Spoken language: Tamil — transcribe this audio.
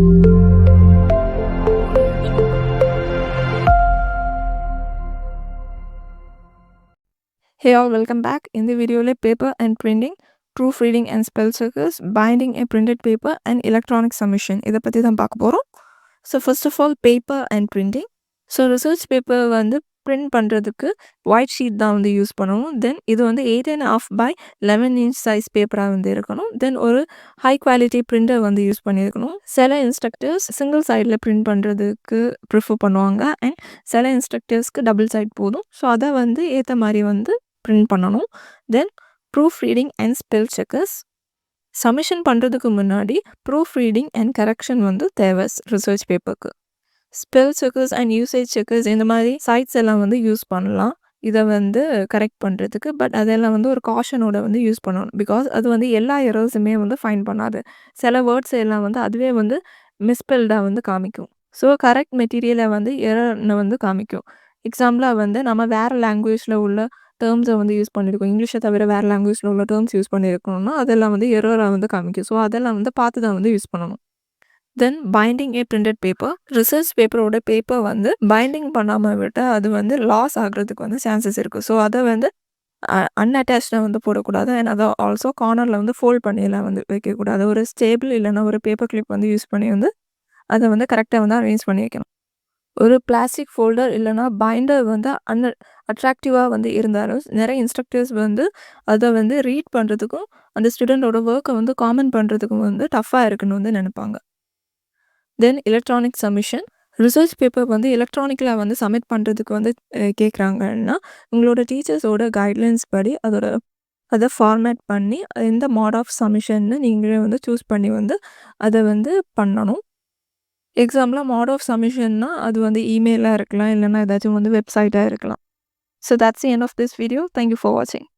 Hey all, welcome back. In the video, paper and printing, proofreading and spell checkers, binding a printed paper and electronic submission. இதை பற்றி தான் பார்க்க போகிறோம். So first of all paper and printing. So research paper வந்து பிரிண்ட் பண்ணுறதுக்கு ஒயிட் ஷீட் தான் வந்து யூஸ் பண்ணணும். தென் இது வந்து 8.5 by 11 inch சைஸ் பேப்பராக வந்து இருக்கணும். தென் ஒரு ஹை குவாலிட்டி பிரிண்டர் வந்து யூஸ் பண்ணியிருக்கணும். சில இன்ஸ்ட்ரக்டர்ஸ் சிங்கிள் சைடில் பிரிண்ட் பண்ணுறதுக்கு ப்ரிஃபர் பண்ணுவாங்க அண்ட் சில இன்ஸ்ட்ரக்டர்ஸ்க்கு டபுள் சைட் போதும். ஸோ அதை வந்து ஏற்ற மாதிரி வந்து பிரிண்ட் பண்ணணும். Then proof reading and spell checkers. Submission பண்ணுறதுக்கு முன்னாடி ப்ரூஃப் ரீடிங் அண்ட் கரெக்ஷன் வந்து தேவை ரிசர்ச் பேப்பருக்கு. Spell checkers and usage checkers இந்த மாதிரி சைட்ஸ் எல்லாம் வந்து யூஸ் பண்ணலாம் இதை வந்து கரெக்ட் பண்ணுறதுக்கு. பட் அதெல்லாம் வந்து ஒரு காஷனோட வந்து யூஸ் பண்ணணும். பிகாஸ் அது வந்து எல்லா எரர்ஸுமே வந்து ஃபைண்ட் பண்ணாது. சில வேர்ட்ஸ் எல்லாம் வந்து அதுவே வந்து மிஸ்பெல்டாக வந்து காமிக்கும். ஸோ கரெக்ட் மெட்டீரியலை வந்து எரர்னு வந்து காமிக்கும். எக்ஸாம்பிளாக வந்து நம்ம வேறு லாங்குவேஜில் உள்ள டேர்ம்ஸை வந்து யூஸ் பண்ணியிருக்கோம். இங்கிலீஷை தவிர வேறு லாங்குவேஜில் உள்ள டேர்ம்ஸ் யூஸ் பண்ணியிருக்கணும்னா அதெல்லாம் வந்து எரராக வந்து காமிக்கும். ஸோ அதெல்லாம் வந்து பார்த்து தான் வந்து யூஸ் பண்ணணும். தென் பைண்டிங் ஏ பிரிண்டட் பேப்பர். ரிசர்ச் பேப்பரோட பேப்பர் வந்து பைண்டிங் பண்ணாமல் விட்டால் அது வந்து லாஸ் ஆகிறதுக்கு வந்து சான்சஸ் இருக்குது. ஸோ அதை வந்து அன்அட்டாச்சாக வந்து போடக்கூடாது. அண்ட் அதை ஆல்சோ கார்னரில் வந்து ஃபோல்ட் பண்ணியெல்லாம் வந்து வைக்கக்கூடாது. ஒரு ஸ்டேபிள் இல்லைன்னா ஒரு பேப்பர் கிளிப் வந்து யூஸ் பண்ணி வந்து அதை வந்து கரெக்டாக வந்து அரேஞ்ச் பண்ணி வைக்கணும். ஒரு பிளாஸ்டிக் ஃபோல்டர் இல்லைனா பைண்டர் வந்து அட்ராக்டிவாக வந்து இருந்தாலும் நிறைய இன்ஸ்ட்ரக்டர்ஸ் வந்து அதை வந்து ரீட் பண்ணுறதுக்கும் அந்த ஸ்டூடெண்டோட ஒர்க்கை வந்து காமெண்ட் பண்ணுறதுக்கும் வந்து டஃப்பாக இருக்குன்னு வந்து நினைப்பாங்க. தென் எலக்ட்ரானிக் சப்மிஷன். ரிசர்ச் பேப்பர் வந்து எலக்ட்ரானிக்கில் வந்து சப்மிட் பண்ணுறதுக்கு வந்து கேட்குறாங்கன்னா உங்களோட டீச்சர்ஸோட கைட்லைன்ஸ் படி அதை ஃபார்மேட் பண்ணி எந்த மோட் ஆஃப் சப்மிஷன்னு நீங்களே வந்து சூஸ் பண்ணி வந்து அதை வந்து பண்ணணும். எக்ஸாம்பிளாக மோட் ஆஃப் சப்மிஷன்னா அது வந்து இமெயிலாக இருக்கலாம் இல்லைன்னா ஏதாச்சும் வந்து வெப்சைட்டாக இருக்கலாம். So that's the end of this video. Thank you for வாட்சிங்.